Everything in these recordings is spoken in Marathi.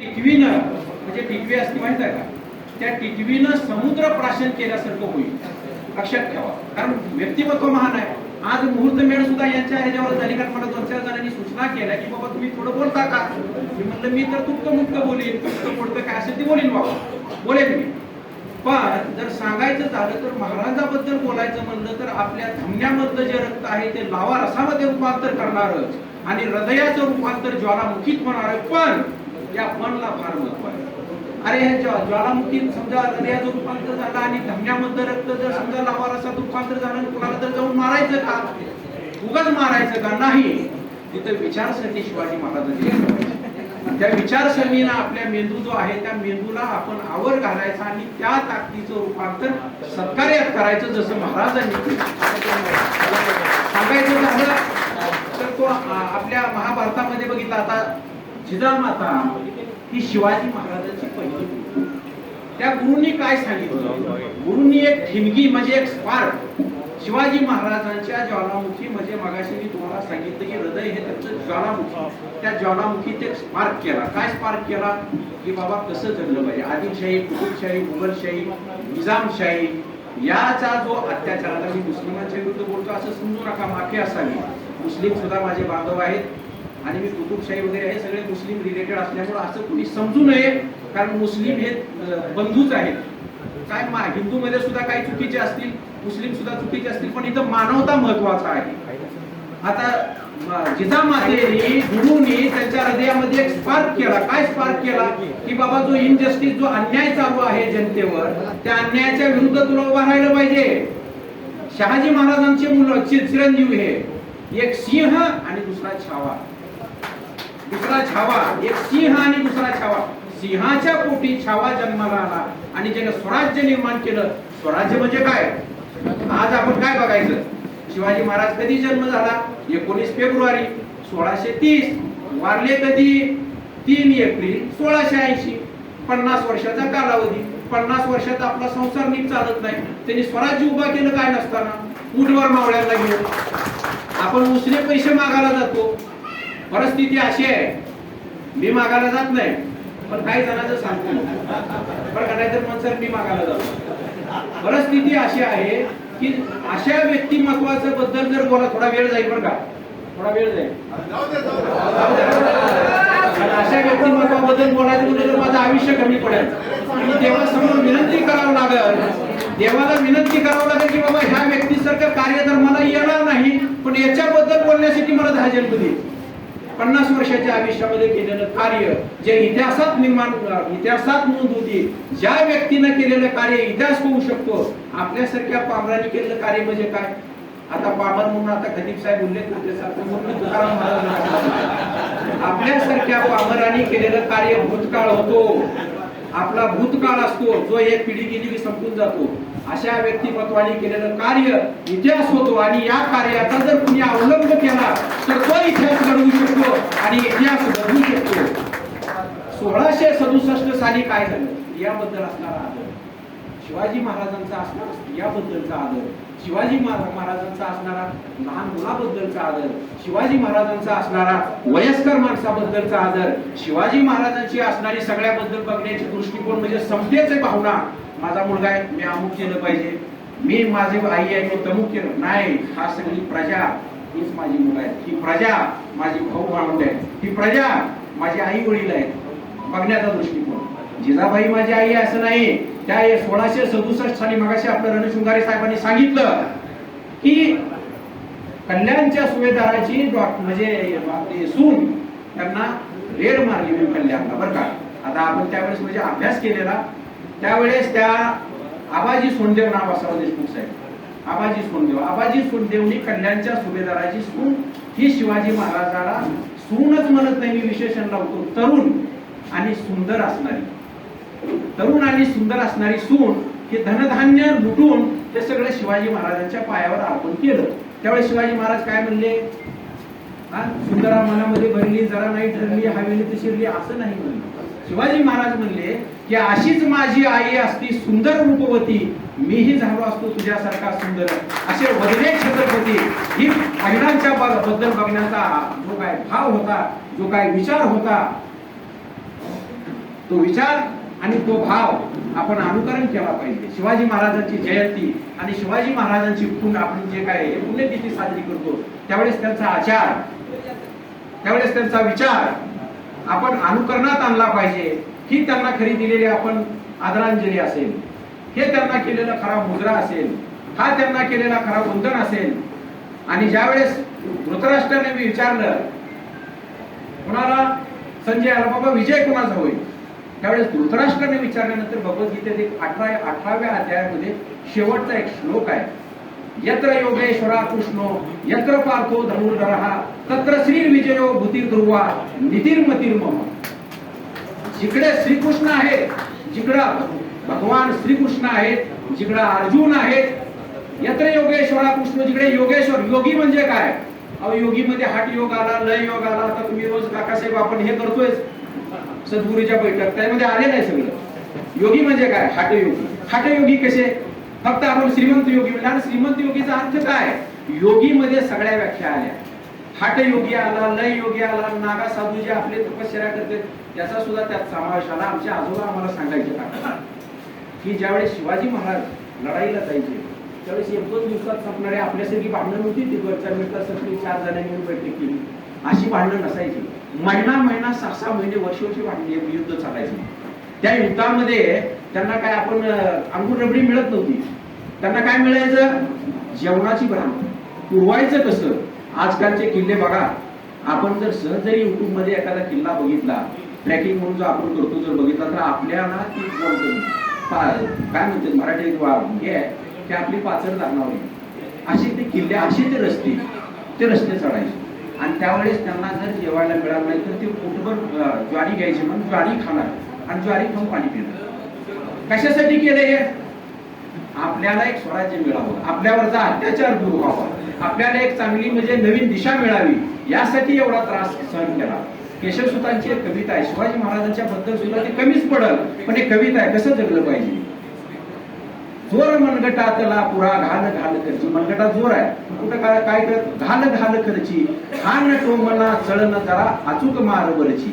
टिटवीनं म्हणजे टिटवी असते माहित आहे का, त्या टिटवीनं समुद्र प्राशन केल्यासारखं होईल, लक्षात ठेवा. कारण व्यक्तिमत्व महान आहे. आज मुहूर्तमेढ सुद्धा यांच्या ह्याच्यावर झाली. कारण मला 2-4 जणांनी सूचना केल्या की बाबा तुम्ही थोडं बोलता का. मी म्हटलं मी तर तुटकं मुटकं बोलीन, तुटकं मुटकं काय असेल ते बोलीन बाबा, बोलेन मी. पण जर सांगायचं झालं तर महाराजाबद्दल बोलायचं म्हणलं तर आपल्या धमन्यामधलं जे रक्त आहे ते लावा रसामध्ये रूपांतर करणारं आणि हृदयाचं रूपांतर ज्वालामुखीत होणार. पण या पणला फार महत्व आहे. अरे ह्या ज्वालामुखीत समजा हृदयाचं रूपांतर झालं आणि धमन्यामधलं रक्त जर समजा लावा रसात रूपांतर झालं आणि कुणाला तर जाऊन मारायचं का, उगाच मारायचं का, नाही. तिथं विचारसरणी शिवाजी महाराजांची, त्या विचारसरणीनं आपल्या मेंदू जो आहे त्या मेंदूला आपण आवर घालायचा आणि त्या ताकदीचं रूपांतर सत्कार्यात करायचं, जसं महाराजांनी सांगायचं झालं तर तो आपल्या महाभारतामध्ये बघितला. आता जिजामाता ही शिवाजी महाराजांची पहिली गुरु. त्या गुरुंनी काय सांगितलं, गुरुंनी एक ठिणगी म्हणजे एक स्पार्क शिवाजी महाराजांच्या ज्वालामुखी, म्हणजे मगाशी मी तुम्हाला सांगितलं की हृदय हे त्याचं ज्वालामुखी, त्या ज्वालामुखीत एक स्पार्क केला. काय स्पार्क केला की बाबा कसं जगलं पाहिजे. आदिलशाही, कुतुबशाही, मुघलशाही, निजामशाही याचा जो अत्याचार, आता मी मुस्लिमांच्या विरुद्ध बोलतो असं समजू नका, माफी असावी. मुस्लिम सुद्धा माझे बांधव आहेत आणि मी कुतुबशाही वगैरे हे सगळे मुस्लिम रिलेटेड असल्यामुळे असं कुणी समजू नये, कारण मुस्लिम हे बंधूच आहेत. काय हिंदू मध्ये सुद्धा काही चुकीचे असतील, मुस्लिम सुद्धा चुकीचे असतील, पण इथं मानवता महत्वाचा आहे. आता जिजामातेने गुरुनी त्यांच्या हृदयामध्ये एक स्पार्क केला. काय स्पार्क केला की बाबा जो इनजस्टिस, जो अन्याय चालू आहे जनतेवर, त्या अन्यायाच्या विरुद्ध तुला उभा राहिलं पाहिजे. शहाजी महाराजांचे मुलं चिरंजीव हे एक सिंह आणि दुसरा छावा, दुसरा छावा, एक सिंह आणि दुसरा छावा. सिंहाच्या पोटी छावा जन्माला आला आणि ज्याने स्वराज्य निर्माण केलं. स्वराज्य म्हणजे काय, आज आपण काय बघायचं, शिवाजी महाराज कधी जन्म झाला, 19 फेब्रुवारी 1630, वारले कधी, 3 एप्रिल 1680. 50 वर्षाचा कालावधी. 50 वर्षात आपला संसार नीट चालत नाही. त्यांनी स्वराज्य उभा केलं काय नसताना, मुठभर मावळ्यांना घेऊन. आपण उसने पैसे मागायला जातो. परिस्थिती अशी आहे, मी मागायला जात नाही पण काही जणांचं सांगतो पण नाहीतर मग सर मी मागायला जातो. परिस्थिती अशी आहे की अशा व्यक्तिमत्वाचं बद्दल जर बोला, थोडा वेळ जाईल बरं का, थोडा वेळ जाईल. अशा व्यक्तिमत्वाबद्दल बोलायचं म्हणजे तर माझं आयुष्य कमी पडेल. आणि देवासमोर विनंती करावं लागेल, देवाला विनंती करावं लागेल की बाबा ह्या व्यक्तीसारखं कार्य तर मला येणार नाही, पण याच्याबद्दल बोलण्यासाठी मला 10 जन्म दे. 50 वर्षाच्या आयुष्यामध्ये केलेलं कार्य जे इतिहासात नोंद होती, ज्या व्यक्तीनं केलेलं कार्य इतिहास होऊ शकतो. आपल्यासारख्या पामरांनी केलेलं कार्य म्हणजे काय. आता पामर म्हणून आता खदीप साहेब बोलले आपल्यासारख्या पामरांनी केलेलं कार्य भूतकाळ होतो. आपला भूतकाळ असतो जो एक पिढी गेली की संपून जातो. अशा व्यक्तिमत्वाने केलेलं कार्य इतिहास होतो आणि या कार्याचा जर कुणी अवलंब केला तर तो इतिहास घडवू शकतो आणि इतिहास बदलू शकतो. 1667 साली काय झालं याबद्दल असणारा आदर, शिवाजी महाराजांचा असणारा याबद्दलचा आदर, शिवाजी महाराजांचा असणारा लहान मुलाबद्दलचा आदर, शिवाजी महाराजांचा असणारा वयस्कर माणसाबद्दलचा आदर, शिवाजी महाराजांची असणारी सगळ्याबद्दल बघण्याची दृष्टिकोन म्हणजे समतेची भावना. माझा मुलगा आहे मी अमुक केलं पाहिजे, मी माझी आई आहे मी तमुक केलं नाही. हा सगळी प्रजा हीच माझी मुलं आहे, ही प्रजा माझी भाऊ भावंड आहे, ही प्रजा माझी आई वडील आहेत. बघण्याचा दृष्टिकोन. जिजाबाई माझी आई आहे असं नाही. त्या 1667 साली मगाशी आपल्या रणशृंगारे साहेबांनी सांगितलं की कल्याणच्या सुभेदाराची म्हणजे सून त्यांना रेड मारली म्हणून कल्याणला बरं का. आता आपण त्यावेळेस म्हणजे अभ्यास केलेला, त्यावेळेस त्या आबाजी सोंडेव नाव असावं देशमुख साहेब, आबाजी सोंडेवनी कल्याणच्या सुभेदाराची सून ही शिवाजी महाराजाला सूनच म्हणत नाही, मी विशेषण लावतो, तरुण आणि सुंदर असणारी, तरुण आणि सुंदर असणारी सून हे धनधान्य लुटून हे सगळं शिवाजी महाराजांच्या पायावर अर्पण केलं. त्यावेळेस शिवाजी महाराज काय म्हणले, सुंदरा मनामध्ये भरली जरा नाही ठरली हवेली ती शिरली असं नाही म्हणलं. शिवाजी महाराज म्हणले की अशीच माझी आई असती सुंदर रूपवती, मीही झालो असतो तुझ्यासारखा सुंदर. असे वगैरे छत्रपती ही महिलांच्या बद्दल बघण्याचा जो काय भाव होता, जो काय विचार होता, तो विचार आणि तो भाव आपण अनुकरण केला पाहिजे. शिवाजी महाराजांची जयंती आणि शिवाजी महाराजांची आपण जे काय पुण्यतिथी साजरी करतो त्यावेळेस त्यांचा आचार, त्यावेळेस त्यांचा विचार आपण अनुकरणात आणला पाहिजे. ही त्यांना खरी दिलेली आपण आदरांजली असेल, हे त्यांना केलेला खरा मुजरा असेल, हा त्यांना केलेला खरा वंदन असेल. आणि ज्यावेळेस धृतराष्ट्राने विचारलं कोणाला, संजय आला, बाबा विजय कोणाचा होईल, त्यावेळेस धृतराष्ट्राने विचारल्यानंतर भगवद्गीतेत 18व्या अध्यायामध्ये शेवटचा एक श्लोक आहे, यत्र योगेश्वरा कृष्णो यत्र पार्थो धनुर्धरः तत्र श्री विजयो भूतिर्ध्रुवा नितिर्मतिर्मम. जिकडे श्रीकृष्ण आहेत, जिकडं भगवान श्रीकृष्ण आहेत, जिकडं अर्जुन आहेत, यत्र योगेश्वरा कृष्ण, जिकडे योगेश्वर, योगी म्हणजे काय, अहो योगीमध्ये हाट योग आला, लय योग आला. आता तुम्ही रोज काकासाहेब आपण हे करतोय सद्गुरूच्या बैठक, त्यामध्ये आले नाही सगळं. योगी म्हणजे काय, हाटयोगी. हाटयोगी कसे, फक्त आपण श्रीमंत योगी म्हणजे, आणि श्रीमंत योगीचा अर्थ काय, योगीमध्ये सगळ्या व्याख्या आल्या. हाटयोगी आला, लय योगी आला, नागा साधू जे आपले तपश्चर्या करतात त्याचा सुद्धा त्यात समावेश आला. आमचे आजोबा आम्हाला सांगायचे की ज्यावेळेस शिवाजी महाराज लढाईला जायचे त्यावेळेस 1-2 दिवसात संपणारे आपल्यासारखी भांडणं नव्हती. ती 4 मिनिटासाठी 4 जणांनी मिळून बैठक केली, अशी भांडणं नसायची. महिना 6 महिने वर्षी भांडणे युद्ध चालायचे. त्या युद्धामध्ये त्यांना काय आपण अंगूर रबडी मिळत नव्हती. त्यांना काय मिळायचं, जेवणाची भराण. पुरवायचं कसं, आजकालचे किल्ले बघा, आपण जर सहज जरी युट्यूब मध्ये एखादा किल्ला बघितला, ट्रॅकिंग म्हणून जो आपण करतो जर बघितला, तर आपल्याला ती काय म्हणते मराठीत हे आहे की आपली पाचड जाणवली. असे ते किल्ले, असे ते रस्ते चढायचे. आणि त्यावेळेस त्यांना जर जेवायला मिळालं नाही तर ते पोटभर ज्वारी घ्यायची, म्हणून ज्वारी खाणार आणि ज्वारी खाऊन पाणी पिणार. कशासाठी केले हे, आपल्याला एक स्वराज्य मिळावं, आपल्यावरचा अत्याचार दूर व्हावा, आपल्याला एक चांगली म्हणजे नवीन दिशा मिळावी, यासाठी एवढा त्रास सहन केला. केशवसुतांची एक कविता आहे, शिवाजी महाराजांच्या बद्दल सुद्धा ते कमीच पडल, पण एक कविता आहे, कसं जगलं पाहिजे. जोर मनगटातला पुरा घाल घाल करची. मनगटात जोर आहे, कुठं काय कर, घाल घाल करची. खान टोमना चळण जरा अचूक मार बरची.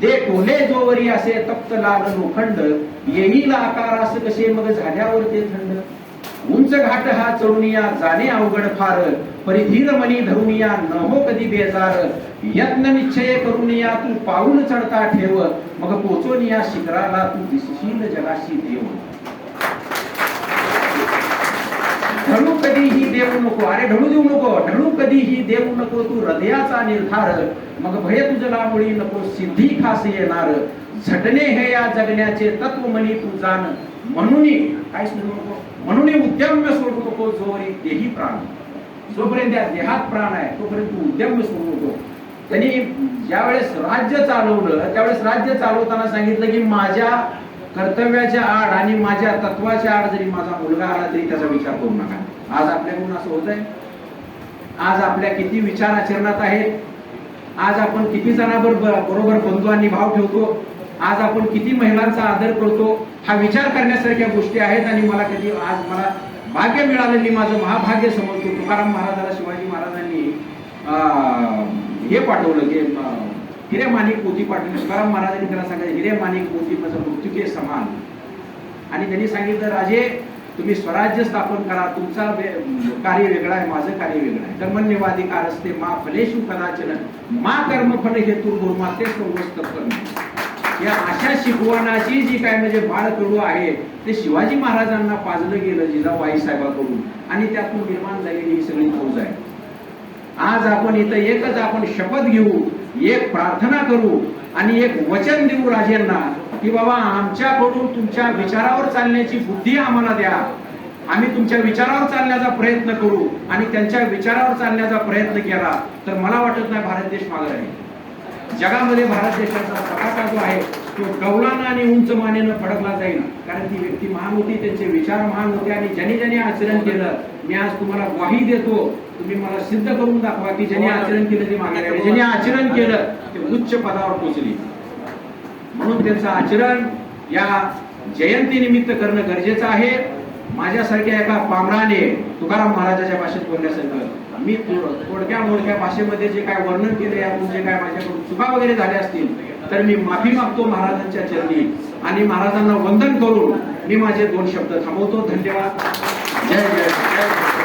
दे टोले जोवरी असे तप्त लाल लोखंड. येईल आकारास कसे मग झाल्यावर ते थंड. उंच घाट हा चढुनिया जाणे अवघड फार. परिधीर मनी धरुनिया न हो कधी बेजार. यत्न निश्चय करुनिया तू पाऊल चढता ठेव. मग पोचोनिया शिखराला तू दिसशील जगाशी देव. ढळू कधीही देऊ नको, अरे ढळू देऊ नको, ढळू कधीही देऊ नको तू हृदयाचा निर्धार. मग भय तुझला मुळी नको सिद्धी खास येणार. झटणे हे या जगण्याचे तत्व म्हणी तू जाण. म्हणून काय सोडू नको, म्हणून उद्यम्य सोडू नको जोरी देही प्राण. जोपर्यंत या देहात प्राण आहे तोपर्यंत तू उद्यम्य सोडू नको. त्यांनी ज्यावेळेस राज्य चालवलं त्यावेळेस राज्य चालवताना सांगितलं की माझ्या कर्तव्याच्या आड आणि माझ्या तत्वाच्या आड जरी माझा मुलगा आला तरी त्याचा विचार करू नका. आज आपल्याकडून असं होत आहे. आज आपल्या किती विचार आचरणात आहेत, आज आपण किती जणांबरोबर बंधू आणि भाव ठेवतो, आज आपण किती महिलांचा आदर करतो, हा विचार करण्यासारख्या गोष्टी आहेत. आणि मला कधी आज मला भाग्य मिळालेली माझं महाभाग्य समजतो. तुकाराम महाराजाला शिवाजी महाराजांनी हे पाठवलं की हिरे माणिक मोती पाठवले. तुकाराम महाराजांनी त्याला सांगितलं हिरे माणिक मोती माझं मृत्युके समान. आणि त्यांनी सांगितलं राजे तुम्ही स्वराज्य स्थापन करा, तुमचा कार्य वेगळा आहे, माझं कार्य वेगळं आहे. कर्मण्यवाधिकार असते मा फलेषु कदाचन मा कर्मफल हेतु गुरुमाते सर्वस्त करणं. या अशा शिकवणाची जी काय म्हणजे बाळकडू आहे ते शिवाजी महाराजांना पाजलं गेलं जिजाबाई साहेबांकडून आणि त्यातून निर्माण झालेली ही सगळी फौज आहे. आज आपण इथं एकच आपण शपथ घेऊ, एक प्रार्थना करू आणि एक वचन देऊ राजेंना की बाबा आमच्याकडून तुमच्या विचारावर चालण्याची बुद्धी आम्हाला द्या. आम्ही तुमच्या विचारावर चालण्याचा प्रयत्न करू आणि त्यांच्या विचारावर चालण्याचा प्रयत्न केला तर मला वाटत नाही भारत देश मागे राहील. जगामध्ये भारत देशाचा पताका जो आहे तो डौलानं आणि उंच मानेनं फडकला जाईल. कारण ती व्यक्ती महान होती, त्यांचे विचार महान होते आणि ज्यांनी ज्यांनी आचरण केलं मी आज तुम्हाला ग्वाही देतो, तुम्ही मला सिद्ध करून दाखवा की ज्यांनी आचरण केलं ते मागे राहिले, ज्यांनी आचरण केलं ते उच्च पदावर पोहोचले. म्हणून त्यांचं आचरण या जयंती निमित्त करणं गरजेचं आहे. माझ्यासारख्या एका पामराने तुकाराम महाराजाच्या भाषेत बोलण्यासारखं मी थोडक्या मोडक्या भाषेमध्ये जे काय वर्णन केले यातून जे काय माझ्याकडून चुका वगैरे झाल्या असतील तर मी माफी मागतो महाराजांच्या चरणी आणि महाराजांना वंदन करून मी माझे 2 शब्द थांबवतो. धन्यवाद. जय जय जय.